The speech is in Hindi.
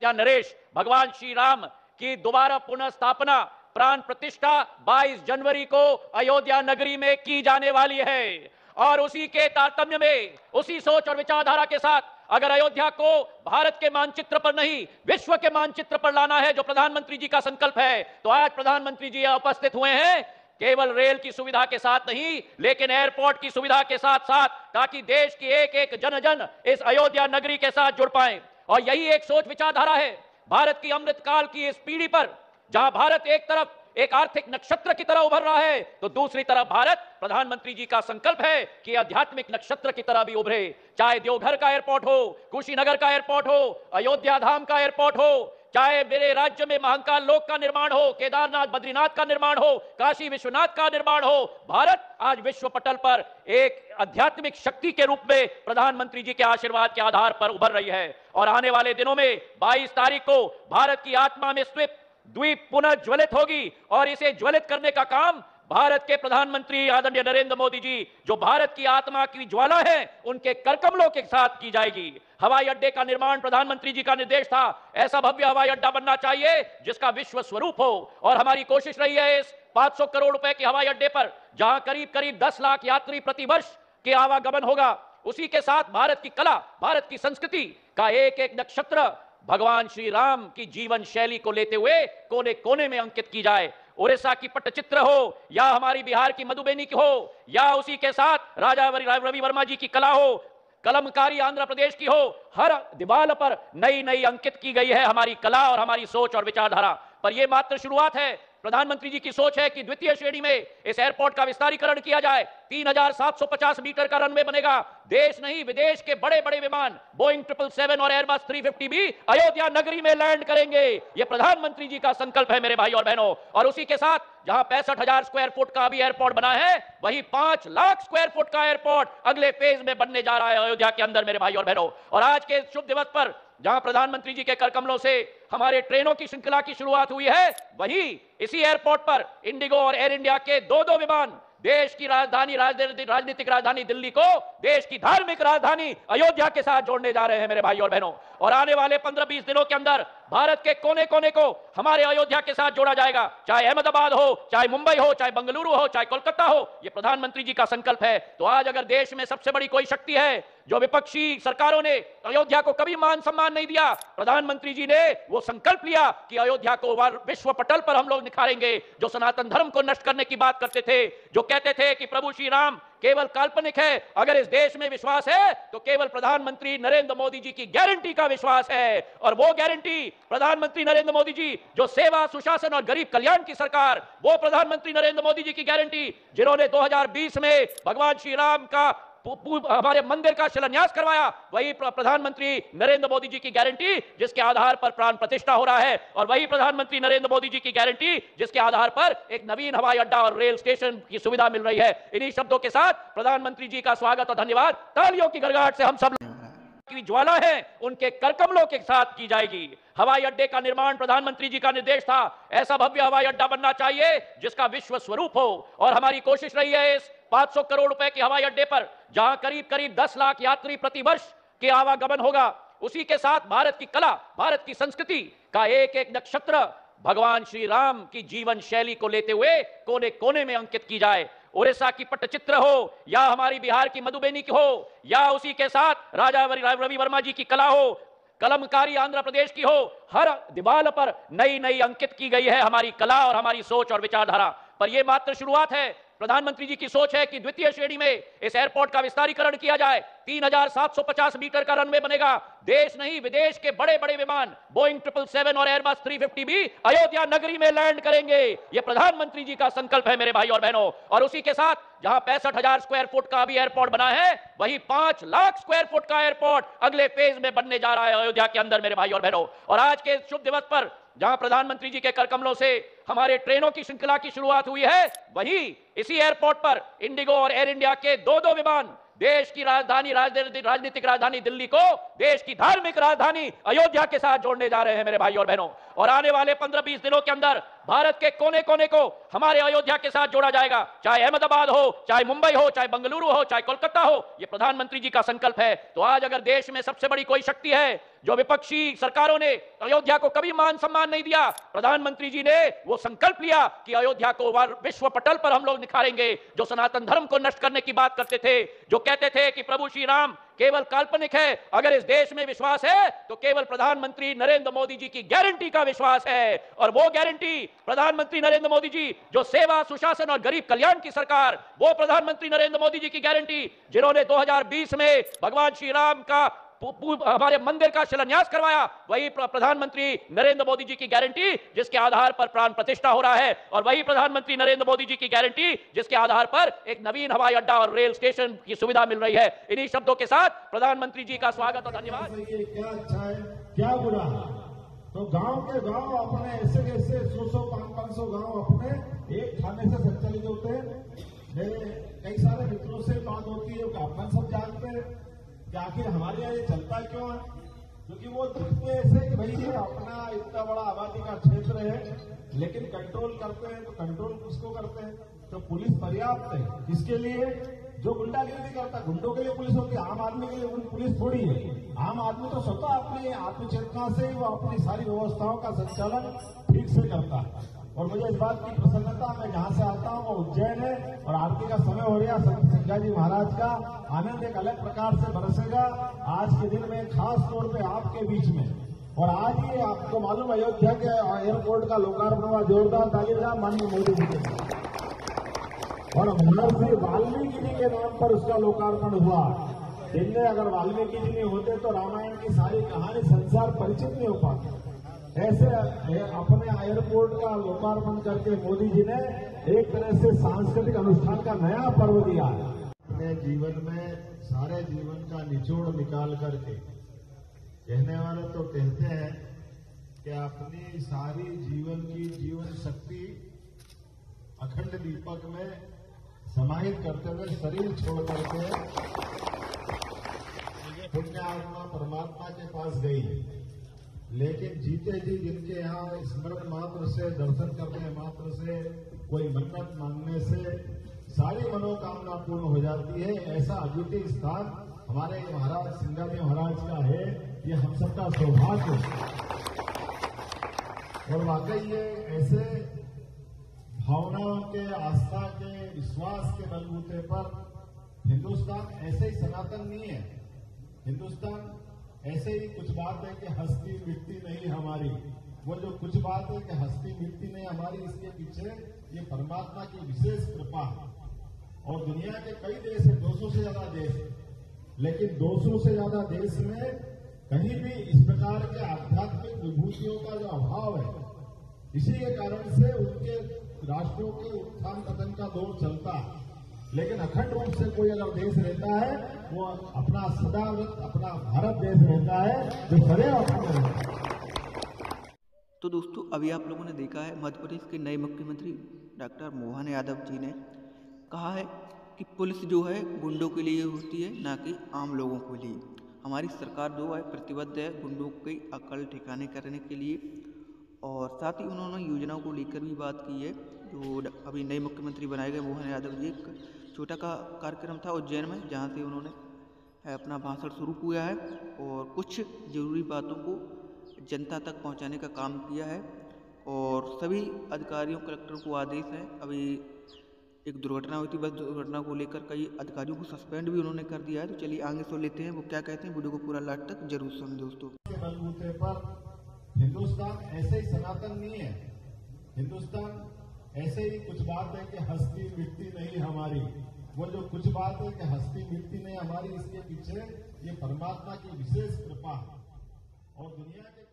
बेटा नरेश, भगवान श्री राम की दोबारा पुनः स्थापना प्राण प्रतिष्ठा 22 जनवरी को अयोध्या नगरी में की जाने वाली है। और उसी के तारतम्य में, उसी सोच और विचारधारा के साथ अगर अयोध्या को भारत के मानचित्र पर नहीं विश्व के मानचित्र पर लाना है, जो प्रधानमंत्री जी का संकल्प है, तो आज प्रधानमंत्री जी उपस्थित हुए हैं केवल रेल की सुविधा के साथ नहीं, लेकिन एयरपोर्ट की सुविधा के साथ साथ, ताकि देश की एक एक जन जन इस अयोध्या नगरी के साथ जुड़ पाए। और यही एक सोच विचारधारा है भारत की अमृतकाल की इस पीढ़ी पर, जहां भारत एक तरफ एक आर्थिक नक्षत्र की तरह उभर रहा है, तो दूसरी तरफ भारत, प्रधानमंत्री जी का संकल्प है कि आध्यात्मिक नक्षत्र की तरह भी उभरे। चाहे देवघर का एयरपोर्ट हो, कुशीनगर का एयरपोर्ट हो, अयोध्या धाम का एयरपोर्ट हो, चाहे मेरे राज्य में महाकाल लोक का निर्माण हो, केदारनाथ बद्रीनाथ का निर्माण हो, काशी विश्वनाथ का निर्माण हो, भारत आज विश्व पटल पर एक आध्यात्मिक शक्ति के रूप में प्रधानमंत्री जी के आशीर्वाद के आधार पर उभर रही है। और आने वाले दिनों में 22 तारीख को भारत की आत्मा में द्वीप पुनः ज्वलित होगी, और इसे ज्वलित करने का काम भारत के प्रधानमंत्री आदरणीय नरेंद्र मोदी जी, जो भारत की आत्मा की ज्वाला है, उनके करकमलों के साथ की जाएगी। हवाई अड्डे का निर्माण प्रधानमंत्री जी का निर्देश था, ऐसा भव्य हवाई अड्डा बनना चाहिए जिसका विश्व स्वरूप हो। और हमारी कोशिश रही है इस 500 करोड़ रुपए के हवाई अड्डे पर, जहां करीब करीब 10 लाख यात्री प्रति वर्ष के आवागमन होगा, उसी के साथ भारत की कला, भारत की संस्कृति का एक एक नक्षत्र भगवान श्री राम की जीवन शैली को लेते हुए कोने कोने में अंकित की जाए। उड़ीसा की पट्टचित्र हो, या हमारी बिहार की मधुबनी की हो, या उसी के साथ राजा रवि वर्मा जी की कला हो, कलमकारी आंध्र प्रदेश की हो, हर दीवार पर नई नई अंकित की गई है हमारी कला और हमारी सोच और विचारधारा। पर यह मात्र शुरुआत है। प्रधानमंत्री जी की सोच है कि द्वितीय श्रेणी में इस एयरपोर्ट का विस्तारीकरण किया जाए। 3750 मीटर का रनवे बनेगा। देश नहीं विदेश के बड़े बड़े विमान बोइंग 777 और एयरबस 350 भी अयोध्या नगरी में लैंड करेंगे। यह प्रधानमंत्री जी का संकल्प है मेरे भाई और बहनों। और उसी के साथ जहां 65,000 स्क्वायर फुट का भी एयरपोर्ट बना है, वही 5 लाख स्क्वायर फुट का एयरपोर्ट अगले फेज में बनने जा रहा है अयोध्या के अंदर मेरे भाई और बहनों। और आज के शुभ दिवस पर जहां प्रधानमंत्री जी के करकमलों से हमारे ट्रेनों की श्रृंखला की शुरुआत हुई है, वहीं इसी एयरपोर्ट पर इंडिगो और एयर इंडिया के दो विमान देश की राजधानी, राजनीतिक राजधानी दिल्ली को देश की धार्मिक राजधानी अयोध्या के साथ जोड़ने जा रहे हैं मेरे भाई और बहनों। और आने वाले 15-20 दिनों के अंदर भारत के कोने कोने को हमारे अयोध्या के साथ जोड़ा जाएगा। चाहे अहमदाबाद हो, चाहे मुंबई हो, चाहे बेंगलुरु हो, चाहे कोलकाता हो, यह प्रधानमंत्री जी का संकल्प है। तो आज अगर देश में सबसे बड़ी कोई शक्ति है, जो विपक्षी सरकारों ने अयोध्या को कभी मान सम्मान नहीं दिया, प्रधानमंत्री जी ने वो संकल्प लिया कि अयोध्या को विश्व पटल पर हम लोग निखारेंगे। जो सनातन धर्म को नष्ट करने की बात करते थे, जो कहते थे कि प्रभु श्री राम केवल काल्पनिक है, अगर इस देश में विश्वास है तो केवल प्रधानमंत्री नरेंद्र मोदी जी की गारंटी का विश्वास है। और वो गारंटी प्रधानमंत्री नरेंद्र मोदी जी, जो सेवा, सुशासन और गरीब कल्याण की सरकार, वो प्रधानमंत्री नरेंद्र मोदी जी की गारंटी, जिन्होंने 2020 में भगवान श्री राम का हमारे मंदिर का शिलान्यास करवाया, वही प्रधानमंत्री नरेंद्र मोदी जी की गारंटी जिसके आधार पर प्राण प्रतिष्ठा हो रहा है। और वही प्रधानमंत्री नरेंद्र मोदी जी की गारंटी जिसके आधार पर एक नवीन हवाई अड्डा और रेल स्टेशन की सुविधा मिल रही है। इन्हीं शब्दों के साथ प्रधानमंत्री जी का स्वागत और धन्यवाद। तालियों की गड़गड़ाहट से हम सब की ज्वाला है उनके करकमलों के साथ की जाएगी। हवाई अड्डे का निर्माण प्रधानमंत्री जी का निर्देश था, ऐसा भव्य हवाई अड्डा बनना चाहिए जिसका विश्व स्वरूप हो। और हमारी कोशिश रही है इस 500 करोड़ रुपए के हवाई अड्डे पर, जहां करीब करीब 10 लाख यात्री प्रति वर्ष के आवागमन होगा, उसी के साथ भारत की कला, भारत की संस्कृति का एक एक नक्षत्र भगवान श्री राम की जीवन शैली को लेते हुए कोने कोने में अंकित की जाए। उड़ीसा की पट्टचित्र हो, या हमारी बिहार की मधुबनी की हो, या उसी के साथ राजा रवि वर्मा जी की कला हो, कलमकारी आंध्र प्रदेश की हो, हर दीवार पर नई नई अंकित की गई है हमारी कला और हमारी सोच और विचारधारा। पर यह मात्र शुरुआत है। प्रधानमंत्री जी की सोच है कि द्वितीय श्रेणी में इस एयरपोर्ट का विस्तारीकरण किया जाए। 3750 मीटर का रनवे बनेगा। देश नहीं विदेश के बड़े बड़े विमान बोइंग 777 और एयरबस 350 भी अयोध्या नगरी में लैंड करेंगे। यह प्रधानमंत्री जी का संकल्प है मेरे भाई और बहनों। और उसी के साथ जहां 65,000 स्क्वायर फुट का भी एयरपोर्ट बना है, वही 5 लाख स्क्वायर फुट का एयरपोर्ट अगले फेज में बनने जा रहा है अयोध्या के अंदर मेरे भाई और बहनों। और आज के शुभ दिवस पर जहां प्रधानमंत्री जी के करकमलों से हमारे ट्रेनों की श्रृंखला की शुरुआत हुई है, वहीं इसी एयरपोर्ट पर इंडिगो और एयर इंडिया के दो विमान देश की राजधानी, राजनीतिक राजधानी दिल्ली को देश की धार्मिक राजधानी अयोध्या के साथ जोड़ने जा रहे हैं मेरे भाई और बहनों। और आने वाले 15-20 दिनों के अंदर भारत के कोने कोने को हमारे अयोध्या के साथ जोड़ा जाएगा, चाहे अहमदाबाद हो, चाहे मुंबई हो, चाहे बेंगलुरु हो, चाहे कोलकाता हो। यह प्रधानमंत्री जी का संकल्प है। तो आज अगर देश में सबसे बड़ी कोई शक्ति है, जो विपक्षी सरकारों ने अयोध्या को कभी मान सम्मान नहीं दिया, प्रधानमंत्री जी ने वो संकल्प लिया कि अयोध्या को विश्व पटल पर हम लोग निखारेंगे। जो सनातन धर्म को नष्ट करने की बात करते थे, जो कहते थे कि प्रभु श्री राम केवल काल्पनिक है, अगर इस देश में विश्वास है तो केवल प्रधानमंत्री नरेंद्र मोदी जी की गारंटी का विश्वास है। और वो गारंटी प्रधानमंत्री नरेंद्र मोदी जी, जो सेवा, सुशासन और गरीब कल्याण की सरकार, वो प्रधानमंत्री नरेंद्र मोदी जी की गारंटी, जिन्होंने 2020 में भगवान श्री राम का हमारे मंदिर का शिलान्यास करवाया, वही प्रधानमंत्री नरेंद्र मोदी जी की गारंटी जिसके आधार पर प्राण प्रतिष्ठा हो रहा है, और वही प्रधानमंत्री नरेंद्र मोदी जी की गारंटी जिसके आधार पर एक नवीन हवाई अड्डा और रेल स्टेशन की सुविधा मिल रही है। इन्हीं शब्दों के साथ प्रधानमंत्री जी का स्वागत और धन्यवाद। क्या अच्छा है, क्या बुरा है। तो गांव के गांव अपने ऐसे 100-500 गांव अपने एक थाने से संचालित होते हैं। मेरे कई सारे मित्रों से बात होती है, अपन सब जानते हैं कि आखिर हमारे यहाँ ये चलता क्यों है, क्योंकि वो दिखते ऐसे कि भाई ये अपना इतना बड़ा आबादी का क्षेत्र है, लेकिन कंट्रोल करते हैं तो कंट्रोल किसको करते हैं, तो पुलिस पर्याप्त है इसके लिए। जो गुंडागिरी करता, गुंडों के लिए पुलिस होती है, आम आदमी के लिए पुलिस थोड़ी है। आम आदमी तो स्वतः अपनी आत्मचेतना से वो अपनी सारी व्यवस्थाओं का संचालन ठीक से करता है। और मुझे इस बात की प्रसन्नता, मैं जहां से आता हूं वो उज्जैन है, और आरती का समय हो रहा है संत सिंघा जी महाराज का, आनंद एक अलग प्रकार से बरसेगा आज के दिन में, खास तौर पे आपके बीच में। और आज ये आपको मालूम, अयोध्या के एयरपोर्ट का लोकार्पण हुआ, जोरदार ताली लगा माननीय मोदी जी के, और महर्षि वाल्मीकि जी के नाम पर उसका लोकार्पण हुआ। जिनमें अगर वाल्मीकि जी नहीं होते तो रामायण की सारी कहानी संसार परिचित नहीं हो पाती। ऐसे अपने एयरपोर्ट का लोकार्पण करके मोदी जी ने एक तरह से सांस्कृतिक अनुष्ठान का नया पर्व दिया है। अपने जीवन में सारे जीवन का निचोड़ निकाल करके, कहने वाले तो कहते हैं कि अपनी सारी जीवन की जीवन शक्ति अखंड दीपक में समाहित करते हुए शरीर छोड़ करके पुण्य आत्मा परमात्मा के पास गई। लेकिन जीते जी जिनके यहाँ स्मरण मात्र से, दर्शन करने मात्र से, कोई मन्नत मांगने से सारी मनोकामना पूर्ण हो जाती है, ऐसा अद्वितीय स्थान हमारे महाराज सिंघा जी महाराज का है। ये हम सबका सौभाग्य है। और वाकई ये ऐसे भावनाओं के, आस्था के, विश्वास के बलबूते पर हिंदुस्तान ऐसे ही सनातन नहीं है। हिंदुस्तान ऐसे ही कुछ बात है कि हस्ती मिटती नहीं हमारी, वो जो कुछ बात है कि हस्ती मिटती नहीं हमारी, इसके पीछे ये परमात्मा की विशेष कृपा है। और दुनिया के कई देश है, 200 से ज्यादा देश है, लेकिन 200 से ज्यादा देश में कहीं भी इस प्रकार के आध्यात्मिक विभूतियों का जो अभाव है, इसी के कारण से उनके राष्ट्रों के उत्थान पतन का दौर चलता है। लेकिन अखंड रूप से कोई अगर देश रहता है, वो अपना सदाव्रत अपना भारत देश रहता है, जो सदैव अखंड रहता है। तो दोस्तों, अभी आप लोगों ने देखा है मध्य प्रदेश के नए मुख्यमंत्री डॉक्टर मोहन यादव जी ने कहा है कि पुलिस जो है गुंडों के लिए होती है, ना कि आम लोगों के लिए। हमारी सरकार जो है प्रतिबद्ध है गुंडों की अकल ठिकाने करने के लिए। और साथ ही उन्होंने योजनाओं को लेकर भी बात की है। जो अभी नए मुख्यमंत्री बनाए गए मोहन यादव जी, एक छोटा का कार्यक्रम था उज्जैन में, जहां से उन्होंने अपना भाषण शुरू किया है और कुछ ज़रूरी बातों को जनता तक पहुंचाने का काम किया है। और सभी अधिकारियों, कलेक्टर को आदेश है, अभी एक दुर्घटना हुई थी, बस दुर्घटना को लेकर कई अधिकारियों को सस्पेंड भी उन्होंने कर दिया है। तो चलिए आगे सुन लेते हैं वो क्या कहते हैं, वीडियो को पूरा लास्ट तक जरूर सुन दोस्तों। बलबूते पर हिंदुस्तान ऐसे ही सनातन नहीं है। हिंदुस्तान ऐसे ही कुछ बात है कि हस्ती मिटती नहीं हमारी, वो जो कुछ बात है कि हस्ती मिटती नहीं हमारी, इसके पीछे ये परमात्मा की विशेष कृपा है। और दुनिया के